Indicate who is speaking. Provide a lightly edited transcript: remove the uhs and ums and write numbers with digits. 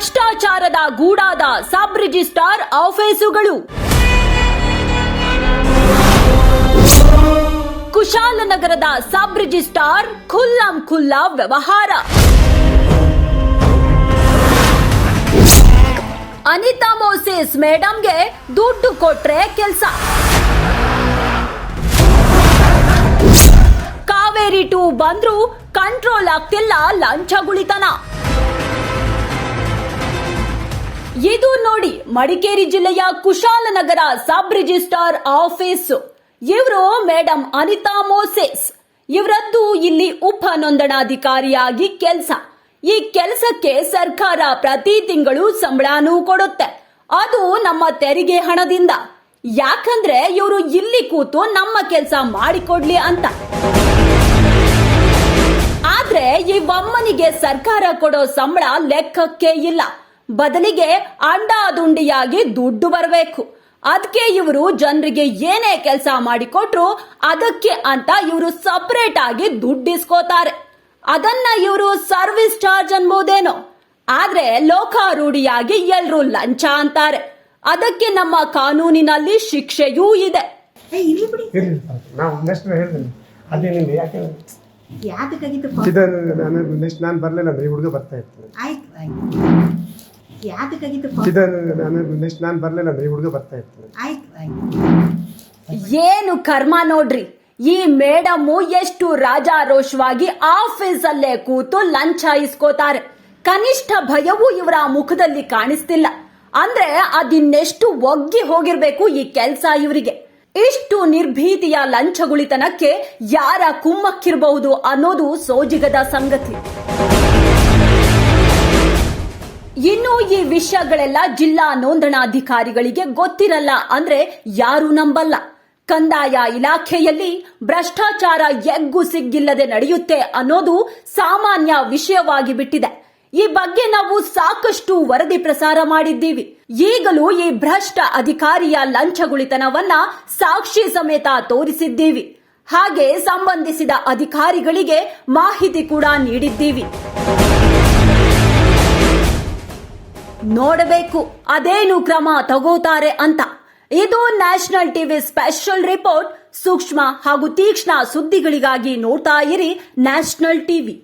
Speaker 1: ಭ್ರಷ್ಟಾಚಾರದ ಗೂಡಾದ sub registrar ಆಫೀಸುಗಳು. ಕುಶಾಲನಗರದ sub registrar ಖುಲ್ಲಂ ಖುಲ್ಲಾ ವ್ಯವಹಾರ. ಅನಿತಾ ಮೋಸೆಸ್ ಮೇಡಂಗೆ ದುಡ್ಡು ಕೊಟ್ರೆ ಕೆಲಸ. ಕಾವೇರಿ 2 ಬಂದ್ರೂ ಕಂಟ್ರೋಲ್ ಆಗ್ತಿಲ್ಲ ಲಂಚಗುಳಿತನ. ಇದು ನೋಡಿ ಮಡಿಕೇರಿ ಜಿಲ್ಲೆಯ ಕುಶಾಲನಗರ ಸಬ್ ರಿಜಿಸ್ಟ್ರಾರ್ ಆಫೀಸ್. ಇವರು ಮೇಡಂ ಅನಿತಾ ಮೋಸೆಸ್. ಇವರದ್ದು ಇಲ್ಲಿ ಉಪ ನೋಂದಣಾಧಿಕಾರಿಯಾಗಿ ಕೆಲಸ. ಈ ಕೆಲಸಕ್ಕೆ ಸರ್ಕಾರ ಪ್ರತಿ ತಿಂಗಳು ಸಂಬಳನೂ ಕೊಡುತ್ತೆ. ಅದು ನಮ್ಮ ತೆರಿಗೆ ಹಣದಿಂದ. ಯಾಕಂದ್ರೆ ಇವರು ಇಲ್ಲಿ ಕೂತು ನಮ್ಮ ಕೆಲಸ ಮಾಡಿಕೊಡ್ಲಿ ಅಂತ. ಆದ್ರೆ ಈ ಬೊಮ್ಮನಿಗೆ ಸರ್ಕಾರ ಕೊಡೋ ಸಂಬಳ ಲೆಕ್ಕಕ್ಕೆ ಇಲ್ಲ. ಬದಲಿಗೆ ಅಂಡಾದುಂಡಿಯಾಗಿ ದುಡ್ಡು ಬರಬೇಕು. ಅದಕ್ಕೆ ಇವರು ಜನರಿಗೆ ಏನೇ ಕೆಲಸ ಮಾಡಿಕೊಟ್ರು ಅದಕ್ಕೆ ಅಂತ ಇವರು ಸಪರೇಟ್ ಆಗಿ ದುಡ್ಡಿಸ್ಕೋತಾರೆ. ಅದನ್ನ ಇವರು ಸರ್ವಿಸ್ ಚಾರ್ಜ್ ಅನ್ಬೋದೇನೋ. ಆದ್ರೆ ಲೋಕಾರೂಢಿಯಾಗಿ ಎಲ್ರೂ ಲಂಚ ಅಂತಾರೆ. ಅದಕ್ಕೆ ನಮ್ಮ ಕಾನೂನಿನಲ್ಲಿ ಶಿಕ್ಷೆಯೂ ಇದೆ.
Speaker 2: ನಾನು ಬರಲಿಲ್ಲ ಅಂದ್ರೆ ಹುಡುಗ ಬರ್ತಾ ಇರ್ತಾರೆ. ನಾನು ಬರಲಿಲ್ಲ ಅಂದ್ರೆ ಹುಡುಗ ಬರ್ತಾ ಇರ್ತಾರೆ.
Speaker 1: ಏನು ಕರ್ಮ ನೋಡ್ರಿ. ಈ ಮೇಡಮ್ಮು ಎಷ್ಟು ರಾಜಾರೋಷವಾಗಿ ಆಫೀಸ್ ಅಲ್ಲೇ ಕೂತು ಲಂಚ ಇಸ್ಕೋತಾರೆ. ಕನಿಷ್ಠ ಭಯವೂ ಇವರ ಮುಖದಲ್ಲಿ ಕಾಣಿಸ್ತಿಲ್ಲ. ಅಂದ್ರೆ ಅದಿನ್ನೆಷ್ಟು ಒಗ್ಗಿ ಹೋಗಿರ್ಬೇಕು ಈ ಕೆಲಸ ಇವರಿಗೆ. ಇಷ್ಟು ನಿರ್ಭೀತಿಯ ಲಂಚಗುಳಿತನಕ್ಕೆ ಯಾರ ಕುಮ್ಮಕ್ಕಿರಬಹುದು ಅನ್ನೋದು ಸೋಜಿಗದ ಸಂಗತಿ. ಇನ್ನು ಈ ವಿಷಯಗಳೆಲ್ಲ ಜಿಲ್ಲಾ ನೋಂದಣಾಧಿಕಾರಿಗಳಿಗೆ ಗೊತ್ತಿರಲ್ಲ ಅಂದ್ರೆ ಯಾರು ನಂಬಲ್ಲ. ಕಂದಾಯ ಇಲಾಖೆಯಲ್ಲಿ ಭ್ರಷ್ಟಾಚಾರ ಎಗ್ಗು ಸಿಗ್ಗಿಲ್ಲದೆ ನಡೆಯುತ್ತೆ ಅನ್ನೋದು ಸಾಮಾನ್ಯ ವಿಷಯವಾಗಿ ಬಿಟ್ಟಿದೆ. ಈ ಬಗ್ಗೆ ನಾವು ಸಾಕಷ್ಟು ವರದಿ ಪ್ರಸಾರ ಮಾಡಿದ್ದೀವಿ. ಈಗಲೂ ಈ ಭ್ರಷ್ಟ ಅಧಿಕಾರಿಯ ಲಂಚಗುಳಿತನವನ್ನ ಸಾಕ್ಷಿ ಸಮೇತ ತೋರಿಸಿದ್ದೀವಿ. ಹಾಗೆ ಸಂಬಂಧಿಸಿದ ಅಧಿಕಾರಿಗಳಿಗೆ ಮಾಹಿತಿ ಕೂಡ ನೀಡಿದ್ದೀವಿ. ನೋಡಬೇಕು ಅದೇನು ಕ್ರಮ ತಗೋತಾರೆ ಅಂತ. ಇದು ನ್ಯಾಷನಲ್ ಟಿವಿ ಸ್ಪೆಷಲ್ ರಿಪೋರ್ಟ್. ಸೂಕ್ಷ್ಮ ಹಾಗೂ ತೀಕ್ಷ್ಣ ಸುದ್ದಿಗಳಿಗಾಗಿ ನೋಡ್ತಾ ಇರಿ ನ್ಯಾಷನಲ್ ಟಿವಿ.